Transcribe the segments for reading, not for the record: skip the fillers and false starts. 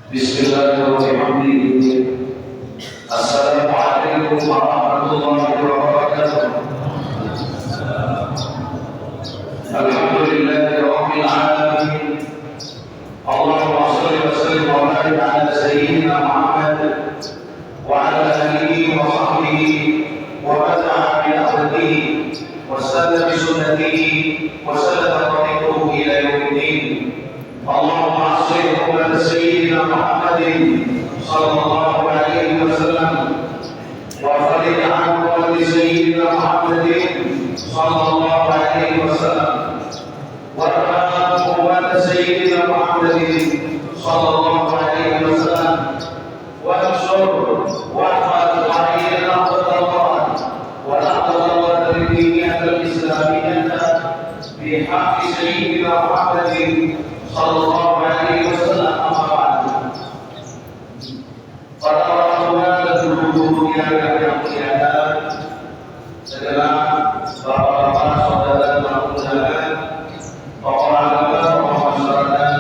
Bismillahirrahmanirrahim. Assalamualaikum warahmatullahi wabarakatuh. Alhamdulillahirabbil alamin. Allahumma shalli wa sallim wa barik ala sayyidina Muhammad wa ala alihi wa sahbihi wa man tabi'a bi hadihi wa istana bi sunnatihi wa sallama tariqahu ila yaumiddin. Allahumma shalli ala sayyidina Muhammadin sallallahu alaihi wasallam wa farij an qawli sayyidina Muhammadin sallallahu alaihi wasallam wa rahmatu wa sayyidina Muhammadin sallallahu alaihi wasallam wa ansur wa fa'al al-qadar wa laqad al-diniyah al-islamiyyah bi haqqi sayyidina Muhammadin sallallahu alaihi wasallam. Amma ba'du. Para orang tua dan guru yang mulia adalah bapak-bapak, saudara dan undangan, tokoh agama, tokoh masyarakat,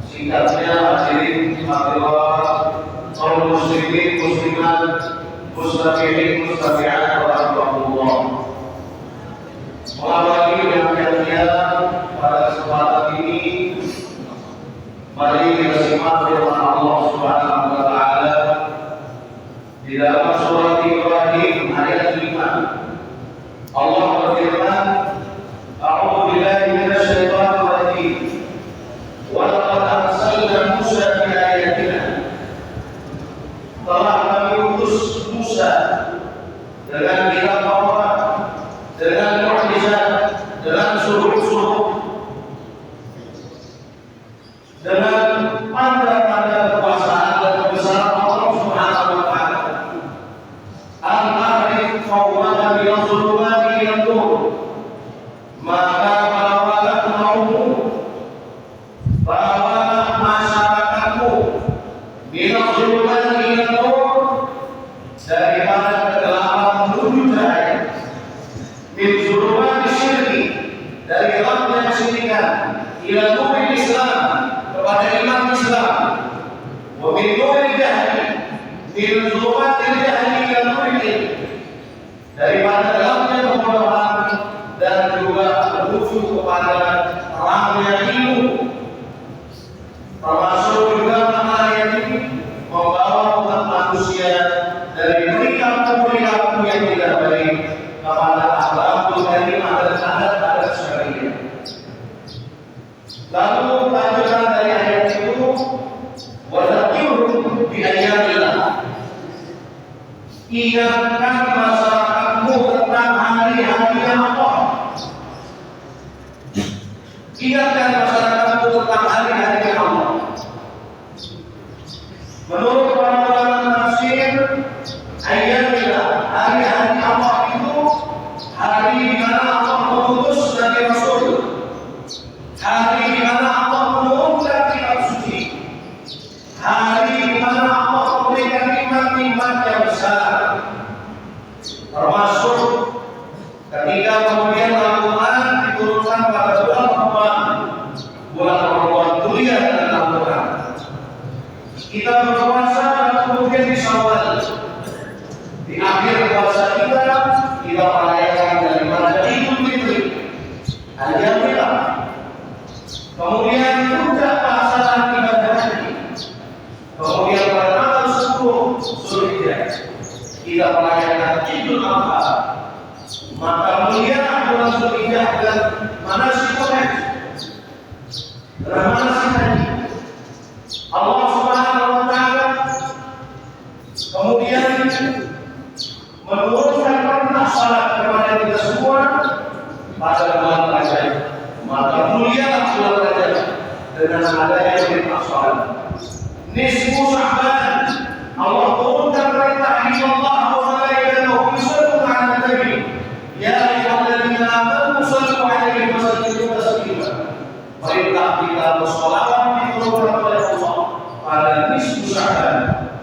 singkatnya hadirin hadirat, kaum muslimin muslimat, mustaqimin mustaqiat warahmatullah. Mengawali dengan pada kesempatan ini, mari kita simak firman Allah Subhanahu wa taala di dalam surat Ibrahim ayat 5. Allah berfirman, A'udzu billahi minasy syaithanir rajim. Wa laqad arsalna Musa bi ayatina. Telah kami utus Musa dengan kitab Taurat, dengan mukjizat, dengan suruh-suruh, dengan tanda-tanda kekuasaan dan kebesaran Allah Subhanahu wa taala. Al-Arif qawmana bil zulumati ila nur. Maka bawalah kaummu, bawalah masyarakatmu bil zulumati ila nur, daripada kegelapan menuju cahaya. Bil zulumati syirki, dari gelapnya kesyirikan, ila nuril Islam, kepada iman Islam. Wa min nuril jahli, min zulumatil jahli ila nuril ilm, daripada gelapnya kebodohan dan juga menuju kepada terangnya ilmu. Termasuk juga mana ayat ini membawa umat manusia dari perilaku yang tidak baik kepada akhlakul karimah dan adat-adat syariah. Lalu lanjutan dari ayat itu, wadzakkirhum bi ayyamillah. Ingatkan masyarakatmu tentang hari-hari Allah. Ingatkan masyarakat tentang hari-hari Allah. Menurut para ulama tafsir, ayyamillah, hari-hari Allah itu hari di mana Allah mengutus Nabi Rasul, hari di mana Allah menurunkan kitab suci, hari di mana Allah memberikan nikmat-nikmat yang besar, termasuk ketika kemudian Al-Quran diturunkan pada bulan Ramadan dunia dan Al-Quran. Kita berpuasa dan kemudian di Syawal, di akhir puasa kita merayakan daripada Idul Fitri, Alhamdulillah. Kemudian puncak pelaksanaan ibadah haji. Kemudian pada tanggal 10 Zulhijjah kita merayakan Idul Adha. Maka mulia bulan Zulhijjah dan manasik haji. Dan manasik haji. Allah Subhanahu wa taala kemudian menurunkan perintah salat kepada kita semua pada bulan Rajab. Maka mulialah bulan Rajab dengan adanya perintah salat. Nisfu Sya'ban, Allah turunkan perintah Allah wa malaikatahu yusalluna 'alan nabi. Ya ayyuhalladzina amanu sallu 'alaihi wa sallimu taslima. Perintah kita bersolawat diturunkan oleh Allah pada nisfu Sya'ban.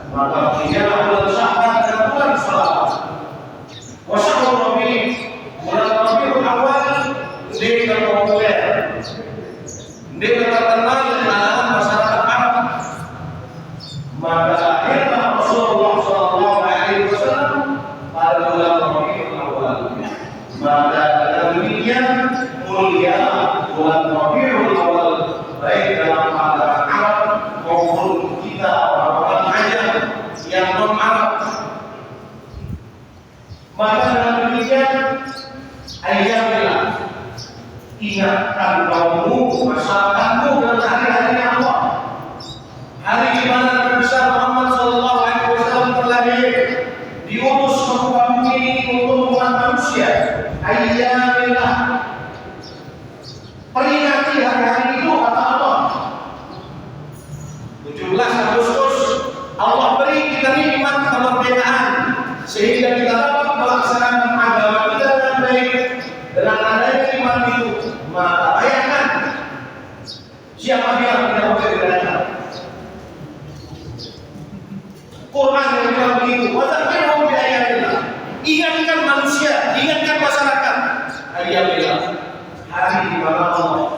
Maka mulialah bulan Sya'ban dan bulan salawat. Wa syahrul Rabi', bulan Rabiul Awal, ini terpopuler, ini terkenal di kalangan masyarakat Arab. Maka akhirnya Rasulullah Shallallahu Alaihi Wasallam pada bulan Rabiul Awal. Maka dengan demikian mulia bulan Rabiul Awal baik dalam masyarakat Arab maupun kita orang-orang ajam yang non Arab. Maka dengan demikian ayatnya ingatkan kaummu, masyarakatmu dan hari-hari Allah. Hari di mana Nabi besar Muhammad Sallallahu Alaihi Wasallam terlahir, diutus ke muka bumi ini untuk umat manusia. Ayyamilah, peringati hari-hari itu kata Allah. 17 Agustus Allah beri kita nikmat kemerdekaan sehingga kita dapat melaksanakan agama kita dengan baik. Dengan adanya nikmat itu, maka bayangkan siapa yang tidak boleh belajar. Quran yang bilang begitu, wadzakirhum bi ayatillah. Ingatkan manusia, ingatkan masyarakat. Ayatillah. Hari di mana Allah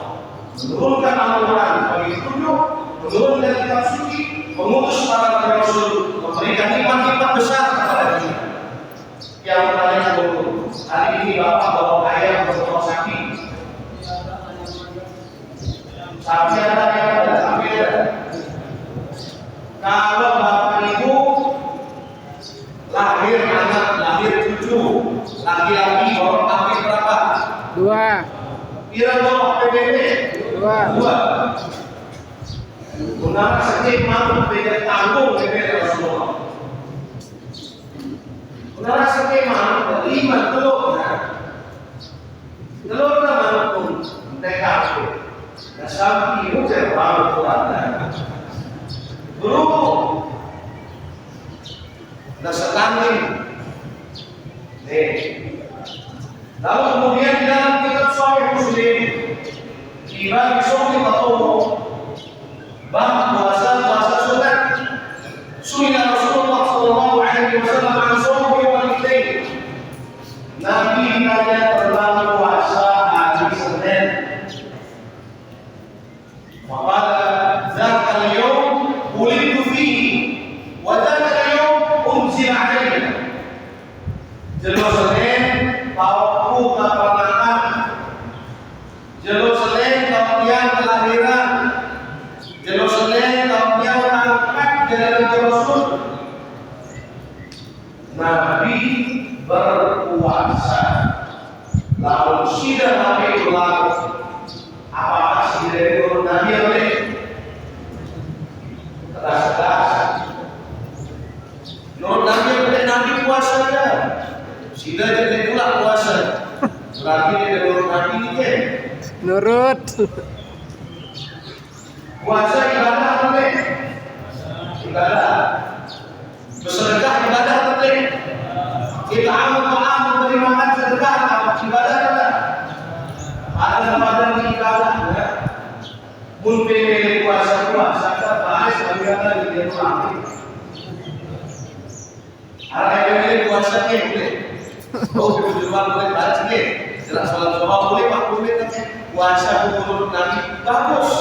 menurunkan Al-Quran bagi petunjuk, menurunkan kitab suci, mengutus para nabi rasul, memberikan nikmat-nikmat besar kepada kita. Yang pertanyaan dulu, hari ini Bapak bawa ayam bersama sapi. Sapi ada yang ada, sapi ada. Kalau Bapak itu lahir anak, lahir cucu, laki-laki bawa sapi berapa? 2. Kira bawa PBB? 2. Benar sedih malu beda tanggung PBB Rasulullah. Benar sedih malu 5 telur. Telur mana pun mereka itu. Dan sapi itu terlalu kuat. Berhubung dan setangin. Lalu kemudian di dalam kitab Sahih Muslim dibagi Sahih Tahu bab puasa sunat. Sunnah Rasulullah Sallallahu Alaihi Wasallam an Sahih Walidain. Nabi hanya tentang puasa hari Senin. Maka zakal yawm ulidu fihi wa zakal yawm unzila alaihi. Jelas Senin tauku keponakan. Jelas Senin tauqian kelahiran. Jelas Senin tauqian angkat jalan Rasul. Nabi berpuasa. Lalu sidang Nabi berlaku. Apakah sidang itu Nabi oleh keras-keras? Menurut Nabi oleh Nabi puasanya. Sidang jadi pula puasa. Berarti dia menurut Nabi ini. Nurut. Puasa ibadah boleh. Ibadah. Bersedekah ibadah boleh. Kita amal memberi makan sedekah ibadah boleh. Ada badan ibadah ya. Mun pilih puasa bahas bagaimana dia pulang. Ada yang pilih puasa boleh. Oh, kebetulan boleh bahas ni. Jelas salat boleh Pak boleh puasa menurut Nabi bagus.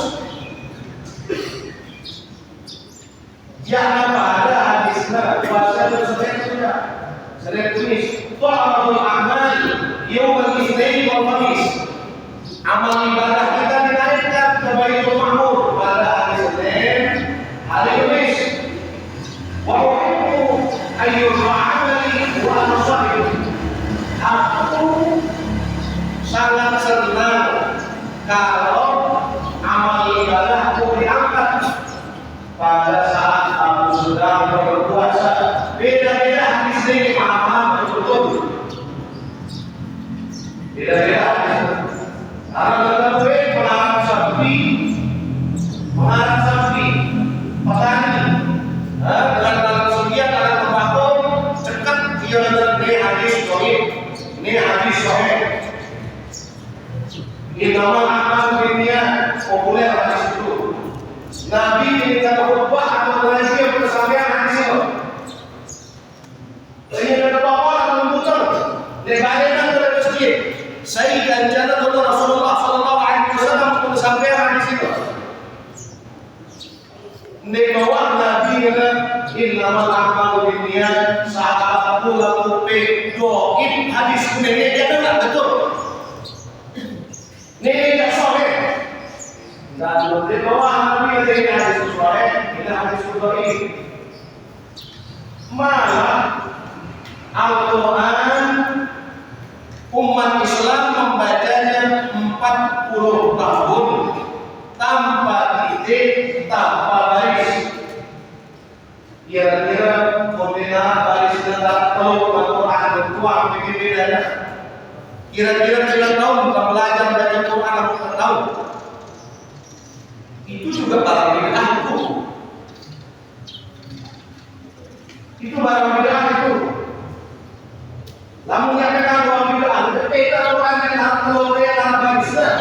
Jangan ada hadisnya puasa itu sudah tulis ta'amul amal yaumul itsnain wal khamis. Amal ibadah kita dinaikkan ke Baitul Ma'mur pada hari Senin, hari Kamis. Wa uhibbu ayyul amali wa ansahihi. Aku sangat senang kalau amal ibadah aku diangkat pada saat aku sedang berpuasa. Beda-beda hadis ini paham betul. Beda-beda hadis. Karena ketahui pengarang sapi, petani, dengan dalam sekian ada tembakau cekat dia menjadi hadis sahih. Ini hadis sahih. Ini nama amal dunia populer hadis itu. Nabi ketika berkhutbah atau mengaji bersamaan hadis itu. Ini ada bapak atau komputer. Dibayarkan oleh masjid. Saya ganjaran oleh Rasulullah Sallallahu Alaihi Wasallam untuk sampai hadis itu. Ini bahwa Nabi kata innamal a'malu binniyat sahabat laku doib hadis kuning dia dengar betul. Ini tak sahih. Dan boleh bawa Nabi dari hadis sahih, ini hadis doib. Malah Al-Quran umat Islam membacanya 40 tahun tanpa titik, tanpa baris. Kira-kira pembinaan baris tidak tahu Al-Quran bertuang bikin bedanya. Kira-kira tidak tahu bukan belajar baca Quran atau tak tahu. Itu juga barang bid'ah itu. Itu barang bid'ah itu. Lamun nyatakan bahwa bid'ah itu kita Quran yang telur yang barisnya.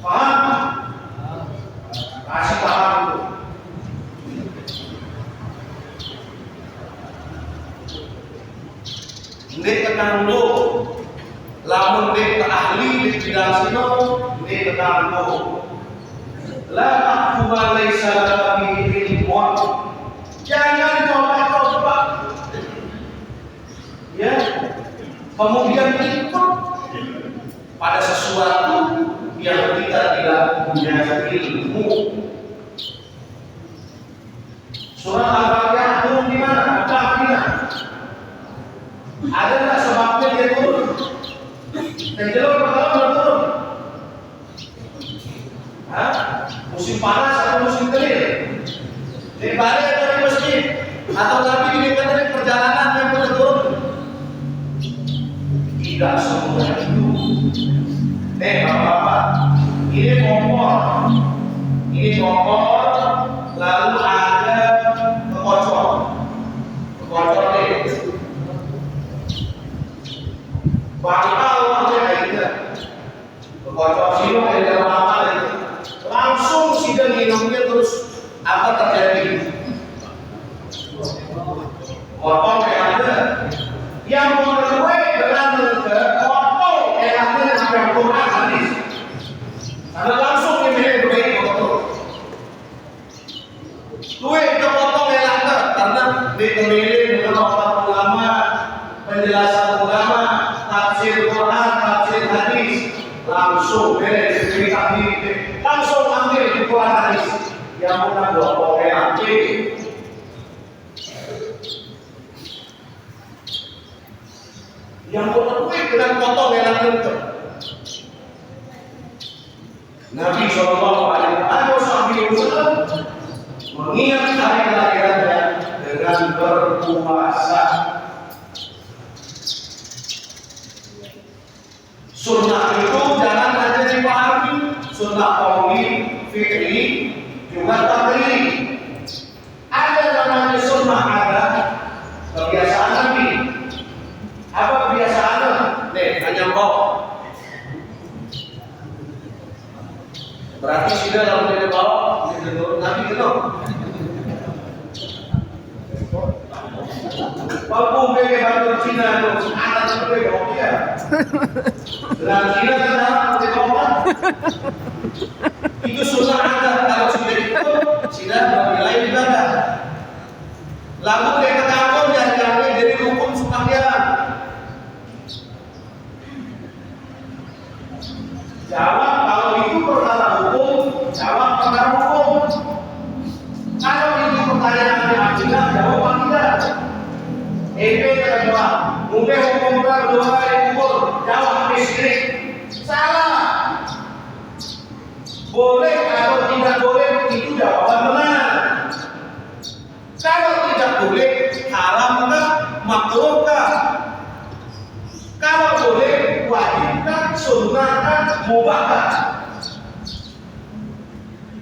Paham? Masih paham itu. Ndek tekan dulu. Lamun ndek ahli di bidang sino, ndek tekan dulu. La taqfu ma laysa laka bihi ilmun. Jangan coba-coba. Ya. Kemudian ikut pada sesuatu yang kita tidak punya ilmu. Surah Al-Fatihah turun di mana? Al-Fatihah. Ada nggak sebabnya dia turun? Dan jelur pertama belum turun. Hah? Musim panas atau musim kering? Di balik atau di masjid? Atau Nabi di dekat perjalanan yang boleh turun? Tidak semua itu. Bapak-bapak, ini kompor, lalu ada kekocor deh. Bakal aja aja, kekocor sini ada dalam apa itu? Langsung sidang minumnya terus apa terjadi? Potong yang ada, yang menurut dengan potong yang ada sampai Quran hadis. Ada langsung ini baik potong. Luwe kita potong yang ada karena dikeliling dengan obat ulama, penjelasan ulama, tafsir Quran, tafsir hadis, langsung beres cerita ini, langsung ambil di Quran hadis. Yang pernah potong yang ada. Yang berkuih dengan potong yang ada. Nabi Shallallahu Alaihi Wasallam mengingat hari kelahirannya dengan berpuasa. Sunnah itu jangan hanya dipahami, sunnah qauli, fi'li, juga taqlid. Ada namanya sunnah ada kebiasaan Nabi. Apa kebiasaannya? Hanya bawa. Berarti sudah lalu dia bawa, Nabi kenal. Walaupun dia bantu Cina itu, anak seperti bawa dia. Dan Cina tidak boleh bawa. Itu sunnah ada. Kalau sudah itu, sudah bernilai ibadah. Lalu dia ketahuan dan kami dari hukum sembahyang. Jawab kalau itu perkara hukum, jawab perkara hukum. Kalau itu pertanyaan akidah, jawab akidah. Kata jawab, mungkin hukum berdoa kubur, jawab listrik. Salah. Boleh atau tidak boleh itu jawaban benar. Kalau tidak boleh, haramkah, makruhkah? Kalau boleh, wajibkah, sunnahkah, mubahkah?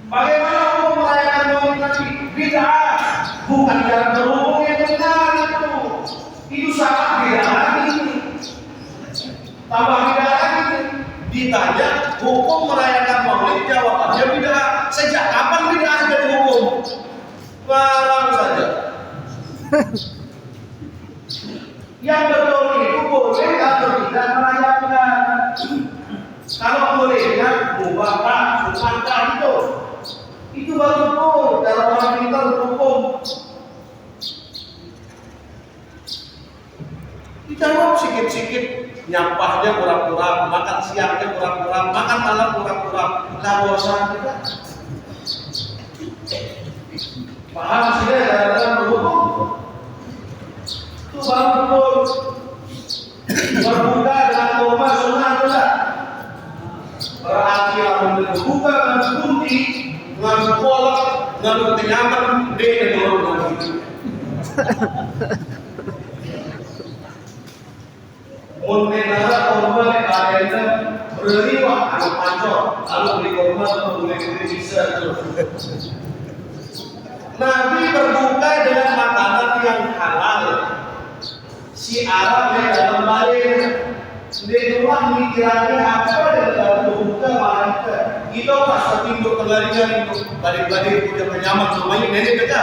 Bagaimana hukum merayakan Maulid Nabi? Bid'ah, bukan jalan berhubung yang benar itu. Itu salah bid'ah lagi. Tambah bid'ah lagi. Ditanya hukum merayakan Maulid, jawabannya bid'ah. Sejak kapan bid'ah jadi hukum? Larang saja. Yang betul itu boleh atau tidak merayakan. Kalau bolehnya mubah, sunnah itu baru betul dalam salah pura-pura bosan kita. Paham sih ya dalam berhukum? Itu baru betul. Berbuka dengan kurma sunnah juga. Berarti orang berbuka dengan kunci, dengan kolak, dengan kenyaman, dia turun lagi. Mungkin ada korban yang ada beriwak atau pancor, lalu beli korban atau beli bisa itu. Nabi berbuka dengan makanan yang halal. Si Arab yang dalam balik, dia cuma mikirannya apa dalam berbuka mereka. Itu pas pintu kelarian itu balik-balik punya penyaman semuanya nenek beda.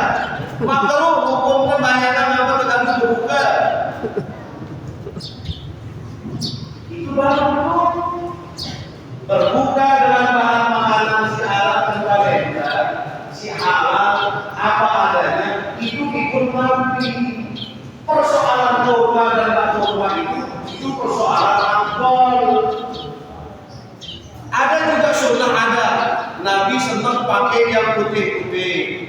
Maka lo hukumnya banyak apa tergantung berbuka. Itu baru berbuka dengan bahan makanan si Arab dan mereka, si halal apa adanya itu ikut Nabi. Persoalan kurma dan tak kurma itu persoalan akal. Ada juga sunnah ada. Nabi senang pakai yang putih-putih.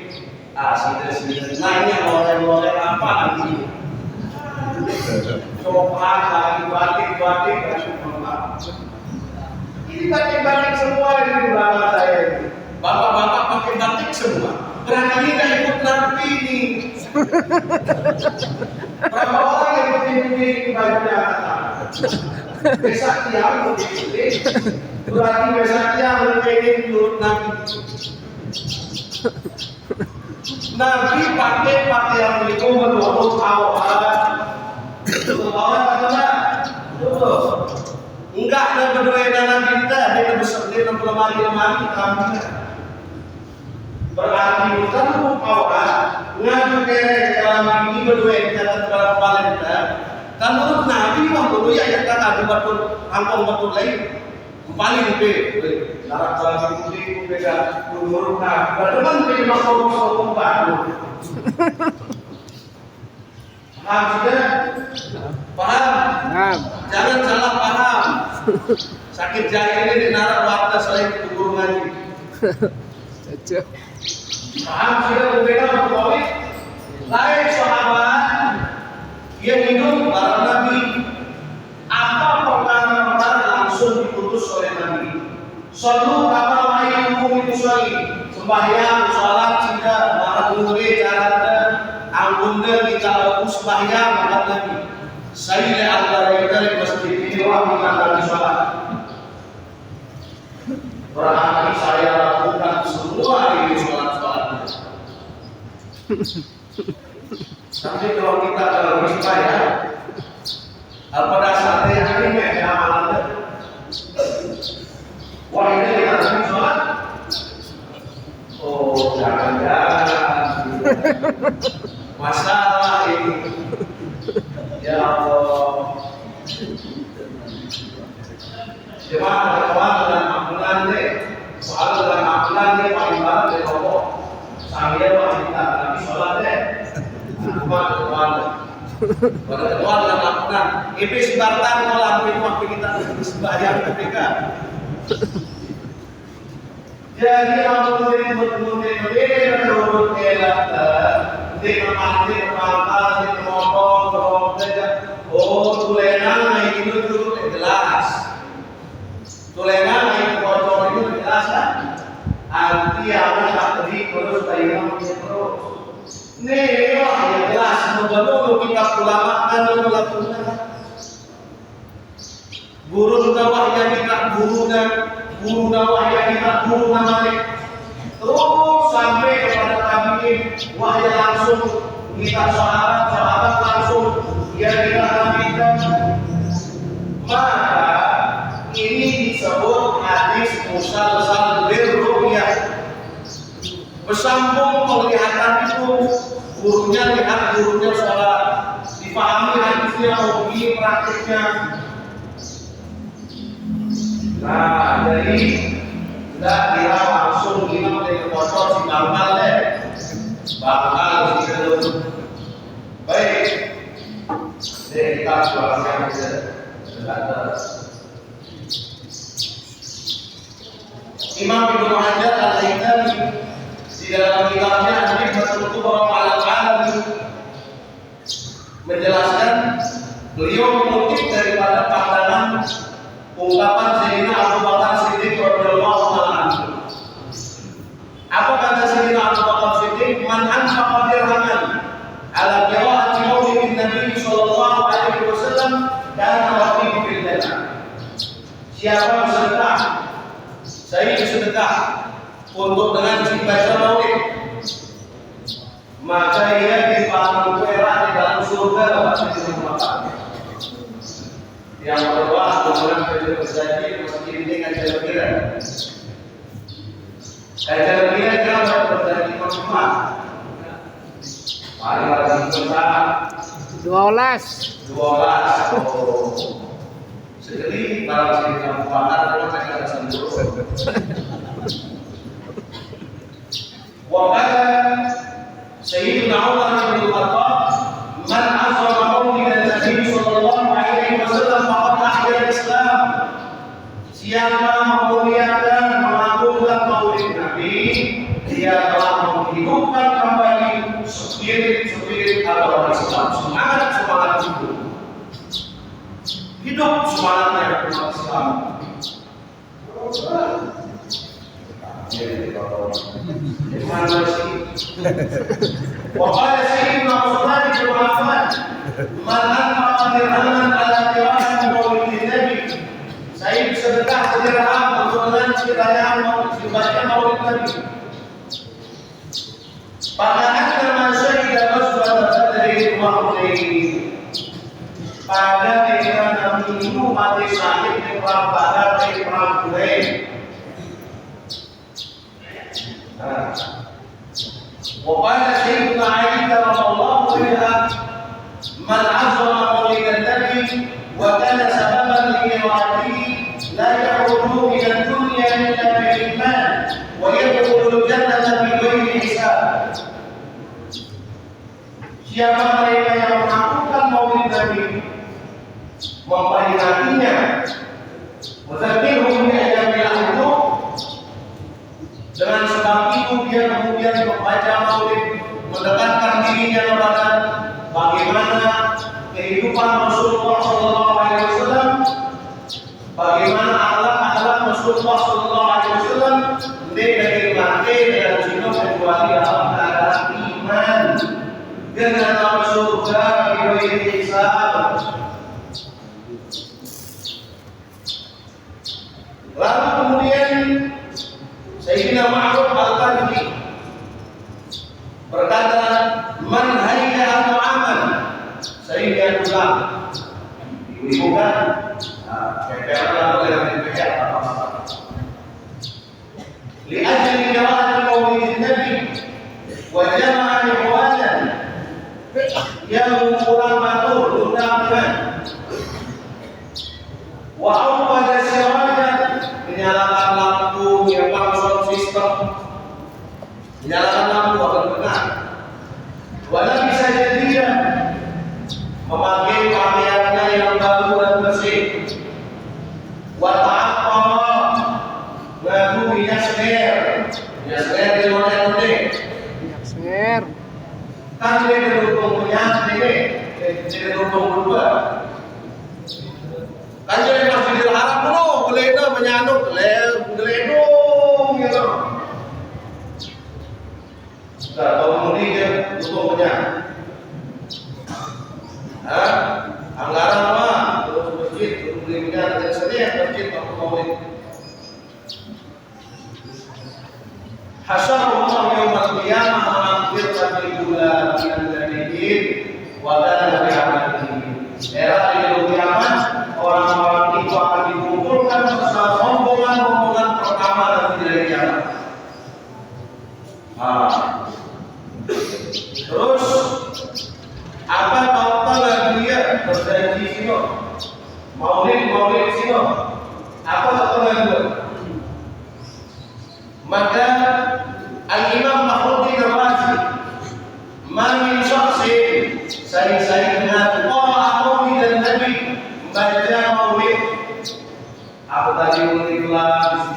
Sini. Nah ini loreng-loreng apa nanti? Coklat, lagi batik. Ini batik semua ini di belakang saya ini. Bapak-bapak pakai batik semua. Berarti ini tidak ikut Nabi ini. Berapa orang yang putih-putih bajunya kata? Besok tiang putih-putih. Berarti besok tiang lebih menurut Nabi. Nabi pakai pakaian itu menurut awal. Awal kata betul. Enggak ada berdua dalam kita. Dia besar dia lemari kami. Berarti bukan awal. Ngadu kere dalam ini berdua kita terpaling kita. Dan menurut Nabi waktu ya kata betul angkong betul lain. Paling beda, cara dalam itu beda, menurut Nabi. Berteman beda soal baru. Paham sudah? Paham? Jangan salah paham. Sakit jahil ini narak waktu selain guru ngaji. Paham sudah berbeda berkali. Lain sahabat yang hidup bareng Nabi. Apa perkara-perkara langsung diputus oleh Nabi. Selalu kata lain hukum itu sekali. Sembahyang, sholat, cinta, marah gurih, caranya, anggunda, kita lakukan sembahyang, kata Nabi. Saya antara kita di masjid ini orang mengatakan sholat. Berarti saya lakukan semua ini sholat-sholat. Tapi kalau kita kalau ya, pada saat ini amalannya, wah ini kita harus sholat. Oh jangan-jangan masalah ini. Ya Allah. Jemaah dalam ambulan deh. Soal dalam ambulan deh paling banget dari rokok. Sambil wanita tapi sholat deh. Pada kedua dalam ambulan. Ibu sebartan kalau ambil waktu kita sembahyang ketika. Jadi ambulan betul-betul berurut kelata. Di kepala, di motor, oh tulengan naik itu dulu jelas. Tulengan naik motor itu jelas kan? Arti apa tadi terus tayangan terus. Nih yang jelas menurut kita ulama dan melakukan. Guru dakwah yang kita guru dakwah yang kita guru namanya. Terus sampai kepada tabiin wahya langsung kita sahabat langsung dia kita nabikan. Maka ini disebut hadis musalsal birru'yah. Bersambung penglihatan itu gurunya lihat gurunya sholat, dipahami hadisnya hobi praktiknya. Nah jadi tidak dia langsung minum dari kotor si bangkal deh. Bangkal si gedung. Baik. Jadi kita jualkan saja. Imam Ibnu Hajar Al-Haytami di dalam kitabnya Al-Hikmatul Kubra 'alal 'Alamin menjelaskan, beliau mengutip daripada pandangan ungkapan Sayyidina Abu Bakar Siddiq radhiyallahu anhu. Apa kata Sayyidina Abu Bakar Siddiq? Man anfaqa dirhaman ala qira'ati maulidin Nabi sallallahu alaihi wasallam kana rafiqu fil jannah. Siapa bersedekah, saya bersedekah untuk dengan membaca maulid, maka ia dipanggil perak di dalam surga dapat dimakan. Yang kedua, kemudian kita berjanji masjid ini kajian kira. Kajian kira kita berjanji maksimal. Mari kita 12. 12. Oh. Sekali barang sini kamu bakar kalau saya ada sendiri. Wakala Sayyidina Umar bin Khattab, man azama maulid Nabi sallallahu alaihi wasallam faqad ahya al-Islam. Siapa memuliakan mengagungkan maulid Nabi, dia telah menghidupkan kembali spirit agama Islam. Semangat hidup semangatnya umat Islam. Mana sih? Waqala Sayyidina Utsman bin Affan, man anfaqa dirhaman ala qira'ati maulidin Nabi. Saya bersedekah sedirham untuk dengan perayaan maulid Nabi. Pada akhir masa kita bersuara dari Mahmudin. Pada ketika Nabi mati syahid di perang Badar di perang Hunain. وقال سيدنا علي رضي الله عنه من عظم مولد النبي وكان سببا لميراثه لا يخرج من الدنيا الا بالايمان ويدخل الجنه بغير حساب. Siapa mereka yang melakukan maulid Nabi, memperingatinya, muzakirhum bi ayyamil itu, dengan sebab itu dia kemudian membaca maulid, mendekatkan dirinya kepada bagaimana kehidupan Rasulullah sallallahu alaihi wasallam, bagaimana akhlak Rasulullah sallallahu alaihi wasallam, dari mati dan jiwa kecuali dalam keadaan iman dengan masuk surga bighairi hisab. Lalu kemudian Sayyidina Ma'ruf Al-Qadhi berkata, man hayya ta'aman, Sayyidina Tuhan ibu kan kekayaan oleh PPR li ajli jawab maulid Nabi wa jama'a ikhwanan yang kurang matur undangan wa awqada sirajan, menyalakan lampu, menyiapkan sound system, menyalakan lampu agar benar. Walau bisa jadi dia memakai pakaiannya yang baru dan bersih. Wa ta'aqqara, lalu yasir di mana ini? Yasir. Kan dia duduk punya ini, dia duduk berdua. Kan jadi Masjidil Haram dulu, geleda menyanuk, geledung gitu. Nah, kalau kemudian dia duduk punya. Anggaran apa? Terus masjid, terus belinya dari sini masjid waktu maulid. Hasyarullah yaumal qiyamah ma'amfir rabbil gula minal jahilin wa kana bi'amalihi. Era di kiamat orang-orang itu akan dikumpulkan bersama rombongan pertama dan dari kiamat. Terus apa kata dia berjanji sini? Maulid sini. Apa kata dia? Maka Al-Imam Fakhruddin Ar-Razi, man min syakhsin, saya dengar maulid dan Nabi, baca maulid. Apa tadi mulai kelas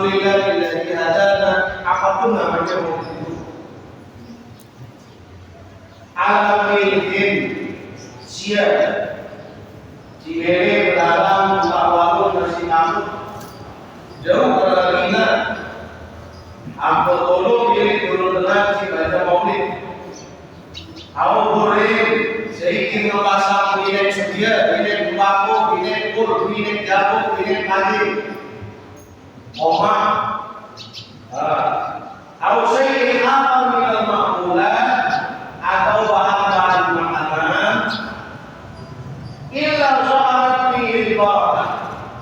alhamdulillahilladzi hadana, apapun namanya maulid itu. Alamilhin siap Cilele berdalam Tawarun nasi kamu jauh berlina apa tolong diri turun tenang si baca maulid awak boleh seikin ngebasah binek sedia binek bako binek kur binek jagung binek padi oma awak seikin apa minal ma'mulat atau bahan-bahan makanan illa zaharat fihi al-barakah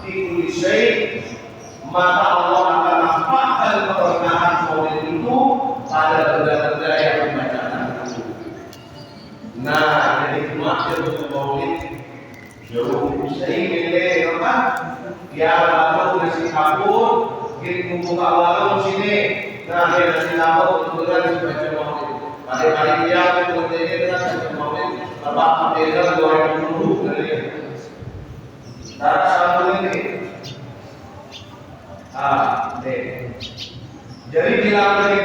fi kulli syai', maka Allah akan nampakkan keberkahan maulid itu pada benda-benda yang dibacakan itu. Nah, jadi maksud untuk maulid jauh syai' milih apa? Ya baru nasi kapur, kita buka warung sini. Nah, nasi kapur kebetulan dibaca maulid. Hari-hari dia kemudian dengan nasi maulid Bapak Pendeta 2010 dari Tara satu ini. Jadi bilang dari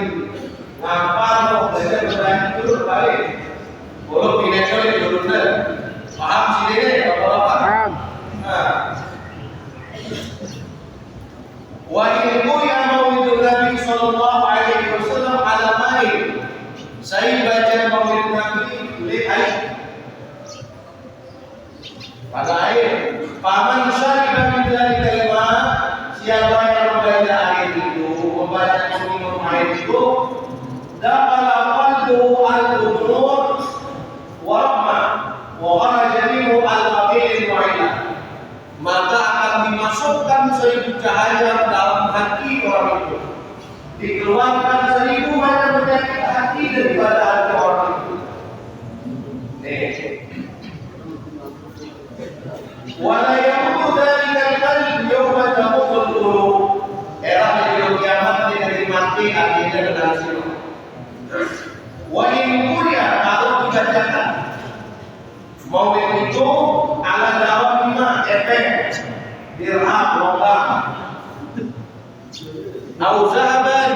ngapa mau belajar berani dulu balik. Kalau pindah kali dulu dah. Paham sih deh, bapak-bapak. Paham. Wa ilmu yang maulid Nabi sallallahu alaihi wasallam ala main. Saya baca maulid Nabi lihat pada air. Paman syariba min dzalika lima, siapa yang membaca air itu, membaca minum air itu, dakhala qalbu al-nur wa rahmah wa kharaja minhu al-qabil mu'ila. Maka akan dimasukkan 1000 cahaya dalam hati orang itu. Dikeluarkan 1000 macam penyakit hati daripada hati orang itu. Wala yamutu dzalika al-qalb yawma tamutul qulub. Era hari kiamat tidak mati akhirnya dengan siapa? Wa in quriya, kalau dibacakan maulid itu ala dawamima efek dirham logam au zahaban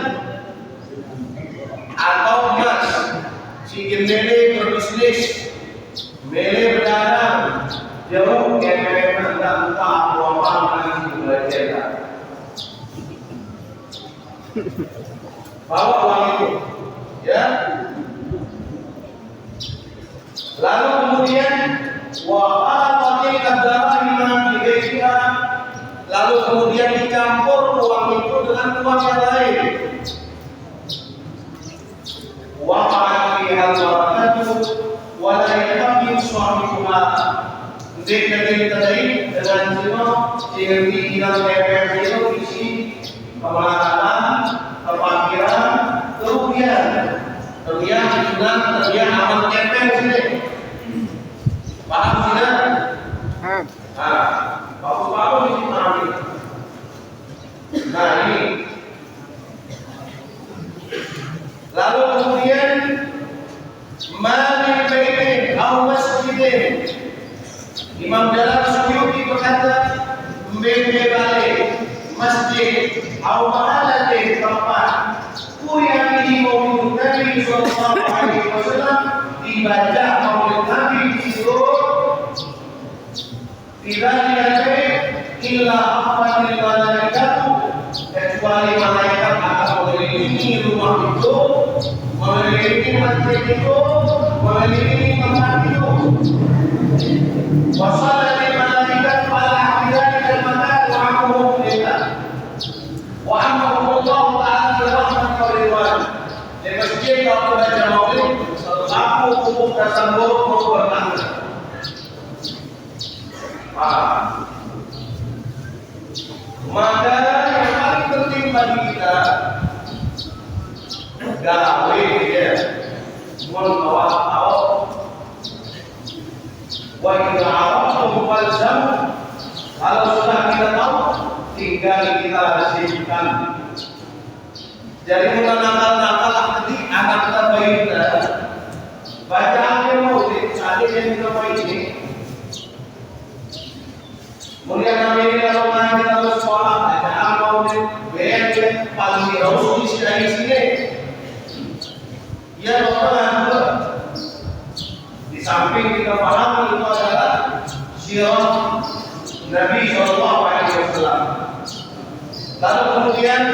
atau emas si mele berbisnis mele berdagang jauh yang memang tak lupa dengan belajar. Bawa uang itu, ya. Lalu kemudian waqalatil qadarima bighayriha, lalu kemudian dicampur uang itu dengan uang yang lain. Waqa'at fiha al-barakatu wa la yaqbilu sahibuha. Zikir tadi dengan sino hilang efek itu isi kemarahan, kepakiran, kerugian amal efek sini. Paham tidak? Paham. Bagus ini paham. Nah ini. Lalu kemudian ma'min baitin atau masjidin. Imam Jalal Suyuti berkata, membebalik masjid atau mahalatin tempat kuliah ini maulid Nabi sallallahu alaihi wasallam dibaca maulid Nabi di situ tidak dibaca illa afatil malaikatu, kecuali malaikat akan mengelilingi rumah itu, mengelilingi masjid itu, mengelilingi tempat itu. Wassalat al-malaikat ala dzalika al-makan wa amruhum lillah wa amruhum Allah ta'ala bi rahmatin wa ridwan. Di masjid kalau baca maulid selaku hukum tersebut mau bertanggung. Maka yang paling penting bagi kita gawe ya, tahu wa idza araftum falzam, kalau sudah kita tahu tinggal kita sisihkan. Jadi mulai nakal tadi anak kita baik bacaan yang maulid saat yang kita baik ini. Kemudian kami kalau kita sekolah bacaan maulid, paling diraus di sini. Ia juga di samping kita paham itu adalah sirah Nabi Shallallahu Alaihi Wasallam. Lalu kemudian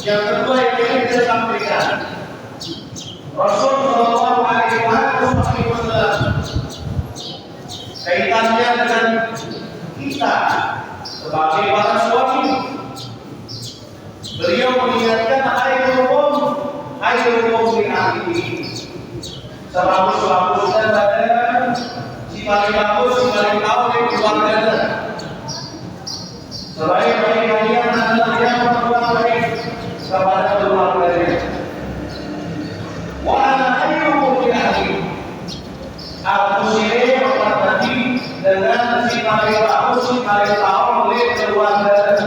yang kedua yang ingin kita sampaikan, Rasul Shallallahu Alaihi Wasallam kaitannya dengan kita sebagai para suami. Beliau mengingatkan ayat di hati. Sebagus-bagusnya badan, si paling bagus, si paling tahu di keluarganya. Sebaik-baik kalian adalah yang berbuat baik kepada keluarganya. Wa ana khairukum li ahli. Aku sini berarti dengan si paling bagus, si paling tahu oleh keluarganya.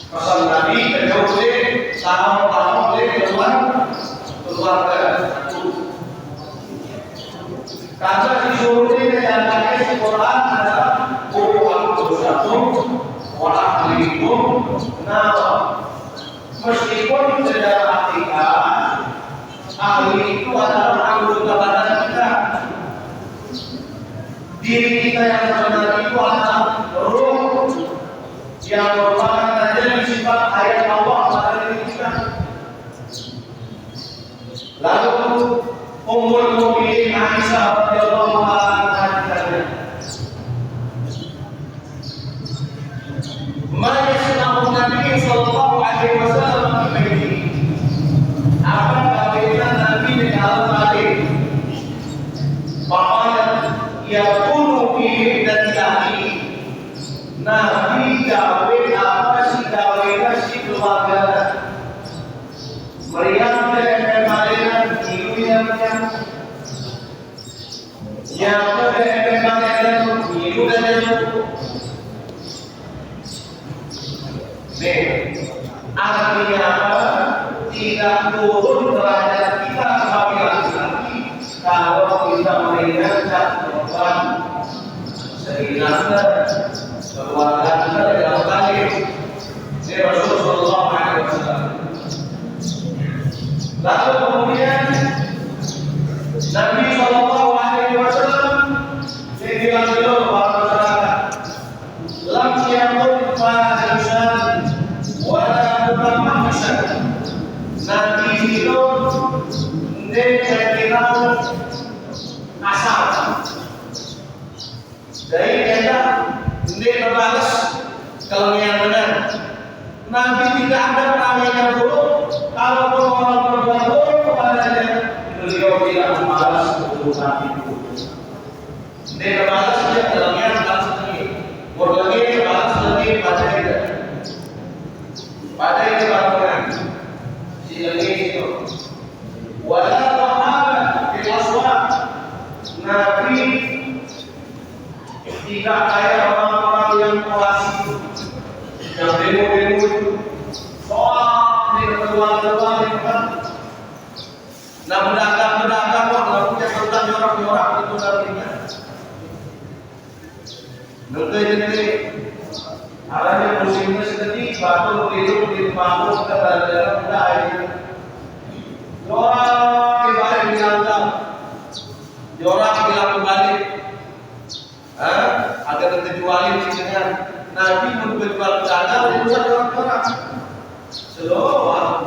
Pesan Nabi beliau tahu oleh keluarga. Karena disuruh menjalankan Al-Quran adalah wa'alaikum nawa. Meskipun secara hakikat ahli itu adalah anggota badan kita. Diri kita yang sebenarnya itu adalah ruh yang merupakan dari sifat ayat Allah pada diri kita. Lalu Ummul Mukminin Aisyah radhiyallahu anha berkata, "Ma yasna'u Nabi sallallahu alaihi wasallam bihi?" Apa bagaimana Nabi di dalam hati? Faqala yakunu fihi dan Nabi gawe apa sih gawe si keluarga. Meriam dan kemarin ibu yang kemarin ibu dan artinya apa? Tidak turun derajat kita sebagai laki-laki kalau kita meringankan beban sehingga keluarga kita dalam balik. Ini Rasulullah SAW. Lalu kemudian Nabi Shallallahu Alaihi Wasallam bilang dulu kepada masyarakat, lam yakun fahisan wala mutamahisan. Nabi itu tidak asal. Dari kita tidak berbalas kalau yang benar. Nabi tidak ada perangai dulu. Kalau orang berbuat buruk kepadanya, beliau tidak membalas keburukan itu. Dia membalas dia dalamnya balas lagi, berlagi balas lagi pada itu barang si lagi itu. Walau Muhammad bin Aswad, Nabi tidak kayak orang-orang yang kelas yang demo-demo itu. Soal keluar itu kan. Nah berdagang nggak punya tentang nyorak itu artinya. Nanti arahnya musimnya sedikit batu hidup di bangku kita dalam udah itu. Nyorak dibalik bilang nyorak bilang kembali. Ada kejualin sih dengan Nabi menjual berdagang urusan orang-orang. Seluruh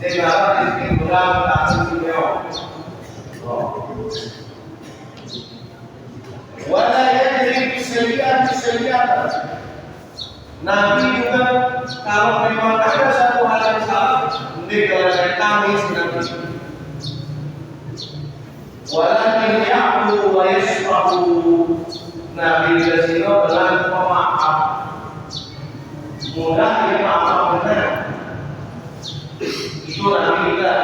negara di sini berlaku beliau. Walayah dari keselian. Nabi juga kalau memang ada satu hal yang salah, negara saya tangis Nabi. Walakin ya'fu wa yasfahu. Nabi Jasiro dengan pemaaf. Mudah dia maaf benar. Itu Nabi kita.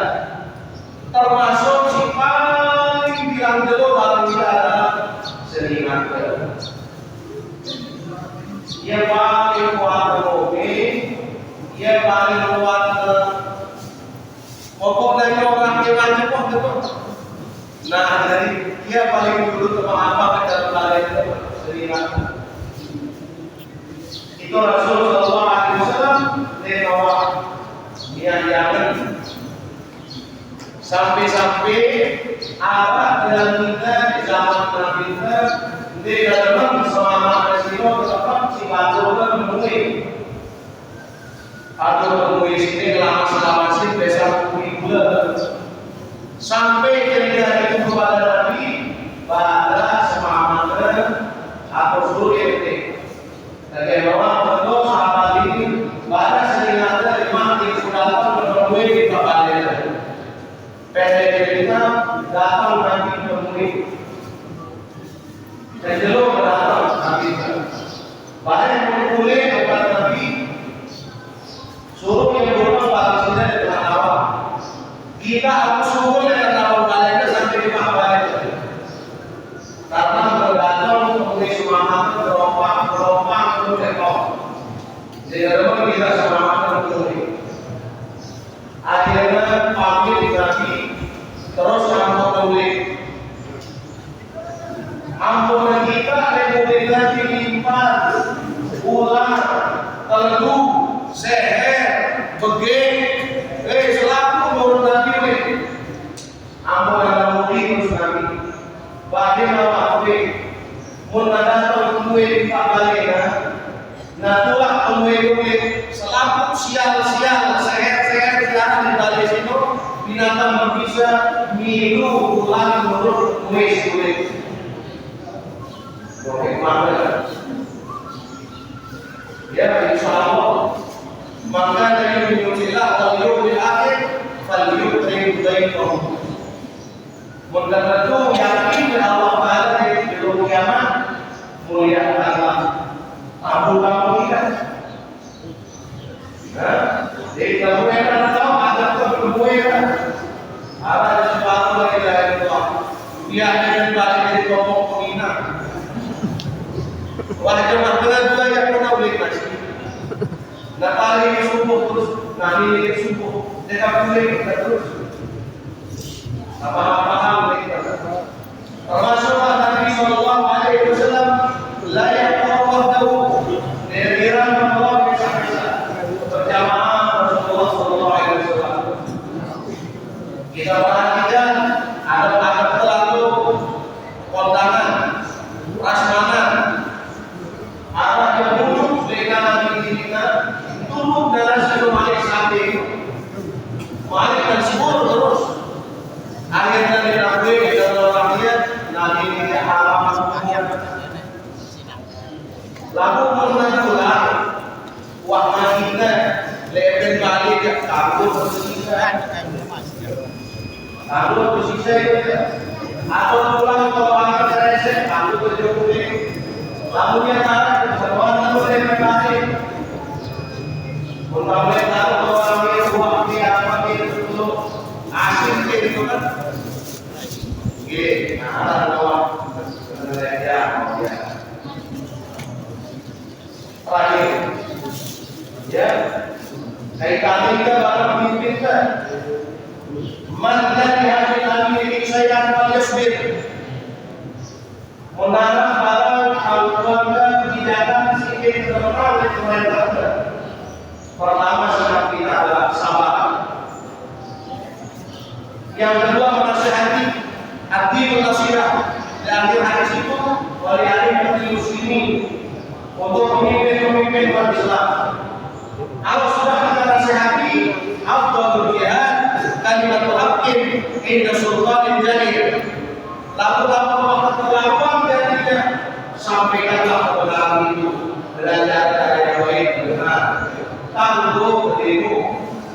Termasuk si paling bilang dulu dalam kita adalah selingan. Ia paling kuat mungkin, ia paling kuat pokok dari orang yang wajib itu. Nah dari ia paling dulu apa dalam hal itu selingan. Itu Rasulullah SAW bahwa jangan sampai-sampai Arab dan kita di zaman Nabi kita di dalam selama Rasulullah tetap si Badrun menemui atau menemui sini selama sini besar bulan sampai ketika itu kepada Nabi pada semangat atau suruh itu dan bahwa betul sahabat ini pada sering ada memang yang sudah menemui di kabarnya kita datang nanti menemui dan jelur datang nanti banyak menemui kepada Nabi suruh yang berubah pada sini dengan awal kita harus suruh dengan awal balik sampai di balik karena berdatang menemui semangat gelombang menemui ekor sehingga kita semangat menemui akhirnya pamit Nabi terus menemui ampun kita Republik Nabi limpah ular telur seher begeng selaku menurut Nabi ampun ada mudi terus Nabi bahagia Nabi mun ada temui di Pabalena natulah temui selaku sial-sial seher-seher silakan di balik situ binatang bisa minum ulang menurut kuis ya insya Allah maka dari menyucilah wal di akhir fal yukrim bainakum mendengar yakin Allah Taala di dunia kiamat mulia Allah Abu Bakar kan jadi kalau mereka tahu ada perempuan ada sesuatu lagi dari Allah dia akan balik dari kelompok penghina wajah makanan juga yang pernah boleh kasih nah kali ini subuh terus nanti ini subuh dia boleh kita terus apa-apa hal kita termasuk Nabi Sallallahu Alaihi Wasallam layak wahdahu diriran Allah bisa berjamaah Rasulullah Sallallahu Alaihi Wasallam kita perhatikan ada terlalu kondangan prasmanan arah yang buruk dengan Nabi kita turun dalam satu malik sampai malik dan semua terus akhirnya diakui dalam orangnya Nabi ini haram lalu menentulah wahana kita lebih balik yang kabur bersisa kabur bersisa itu atau pulang ke orang kerja kabur berjauh lalu yang ada keseruan lalu lebih balik untuk tahu orang yang buat dia apa itu asing itu kan nah ada terakhir ya kaitan kita barang pemimpin kan man dari hati kami ini saya yasbir menanam barang keluarga kebijakan sikit terkenal oleh pemerintah pertama sangat kita adalah sabar yang kedua menasihati hati menasihah di akhir hadis itu wali alim muslimin untuk pemimpin-pemimpin umat Islam. Kalau sudah kita nasihati, afdalul jihad kalimatul haqqin inda sultanin jalil. Lalu perlakuan dan tidak sampaikanlah kebenaran itu belajar dari yang baik benar. Tangguh demo,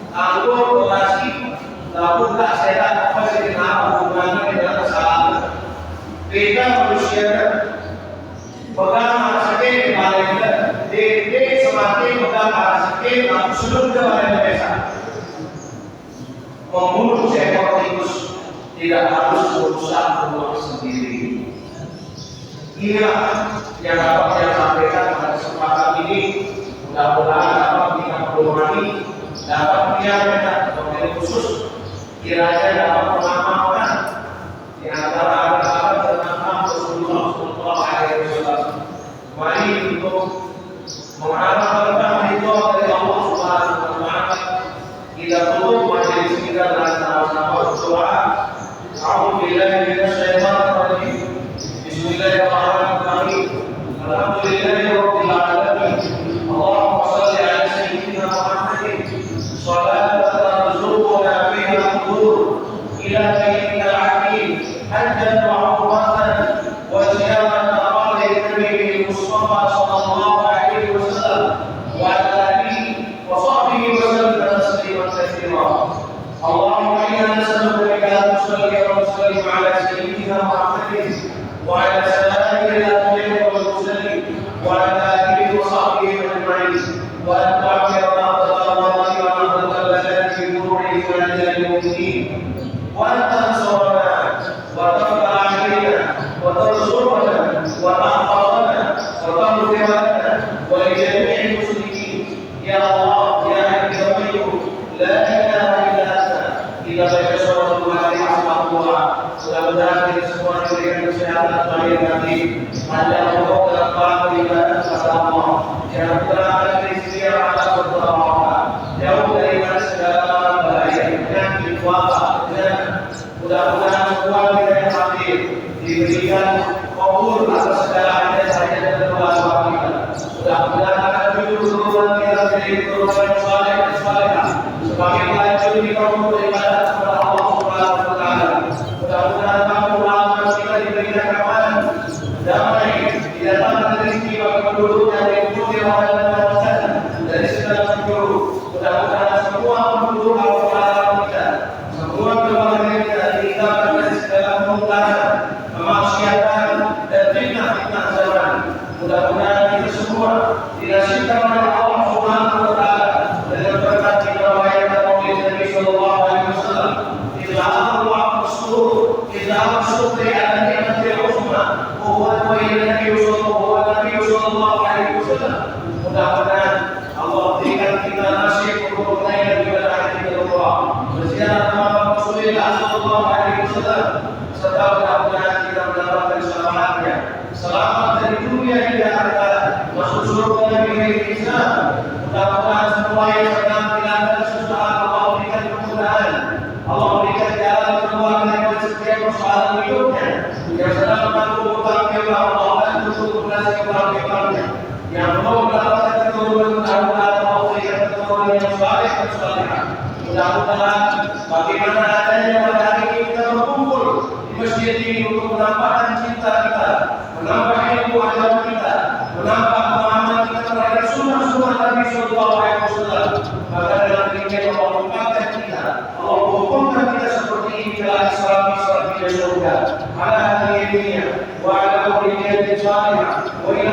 tangguh orasi, lalu tak sehat apa sih kenapa hubungannya dengan kesalahan. Kita manusia pegang sakit balik DP semakin pegang sakit lalu seluruh balik desa membunuh seekor tikus tidak harus merusak rumah sendiri. Inilah yang dapat saya sampaikan pada kesempatan ini. Mudah-mudahan dapat kita pedomani, dapat menyampaikan kepada khusus kiranya dapat mengamalkan di antara anak-anak tentang Rasulullah Sallallahu Alaihi Wasallam. Mari untuk mengharap berkah ridho dari Allah Subhanahu Kita tutup majelis kita dengan sama-sama berdoa. A'udzubillahi minasyaitonir rajim. Bismillahirrahmanirrahim. Alhamdulillahirabbil alamin. Allahumma shalli ala sayyidina Muhammadin shalatan tarzuquna biha al-qubur ila bayyikal hakim hajjan wa umratan wa ziyaratan qawli nabiyyil Mustafa sallallahu alaihi wasallam wa ala alihi wa sahbihi wa sallam tasliman katsira. Allahumma inna nas'aluka an tusalli wa tusallim ala sayyidina Muhammadin wa ala sa'iril anbiya'i wal mursalin wa ala alihi wa sahbihi ajma'in wa an ta'mira Rabbana wa ta'ala fi nurihi wa ila al-mu'minin wa an tansurana wa tarfa 'alaina wa tarzuqna wa tahfazna wa taghfir lana wa li jami'il muslimin ya Allah ya Hayyu ya Qayyum la ilaha illa anta. Kita baca surah Al-Fatihah. Mudah-mudahan kita semua diberikan kesehatan lahir batin, panjang umur dan kekuatan ibadah kepada Allah. Jangan kurang rezeki yang atas berbahagia, jauh dari segala macam bahaya, penyakit, wabah, bencana. Mudah-mudahan semua kita yang hadir diberikan kabul atas segala hajat-hajat dan doa-doa kita. Mudah-mudahan akan keturunan kita menjadi keturunan yang saleh dan salehah, sebagai pelajur di kaum beribadah kepada Allah Subhanahu wa taala. Mudah-mudahan kamu ulama kita diberikan keamanan, damai, didatangkan rezeki bagi penduduknya dari putih dan daratan dari segala penjuru. Mudah-mudahan semua penduduk kaum kita, semua keluarga kita dihindarkan dari segala kemungkaran, kemaksiatan dan fitnah-fitnah zaman. Mudah-mudahan kita semua dinasibkan oleh Allah Subhanahu wa taala dengan berkat riwayat Nabi sallallahu alaihi wasallam. إذا أبصرت على نعمة العظمى وهو النبي صلى الله عليه وسلم. Mudah-mudahan Allah berikan kita nasib untuk naik kepada hati Allah. Berziarah kepada Rasulullah sallallahu alaihi wasallam. Serta mudah-mudahan kita mendapatkan selamatnya. Selamat dari dunia hingga akhirat. Masuk surga dengan Islam. Mudah-mudahan semua yang sedang dilanda kesusahan Allah berikan kemudahan. Allah berikan jalan keluar dari setiap persoalan hidupnya. Yang sedang menanggung hutang kepada Allah dan untuk melunasi hutang-hutangnya. Yang belum mendapatkan keturunan, mudah-mudahan Allah berikan keturunan yang saleh dan salehah. Mudah-mudahan bagaimana adanya pada hari ini kita berkumpul di masjid ini untuk menambahkan cinta kita, menambah ilmu agama kita, menambah pemahaman kita terhadap sunnah-sunnah Nabi sallallahu alaihi wasallam. Maka dalam dirinya Allah mengangkat kita, Allah hukumkan kita seperti ini dalam Islam surga. Ala hadhihi dunya wa ala kulli salihah wa ila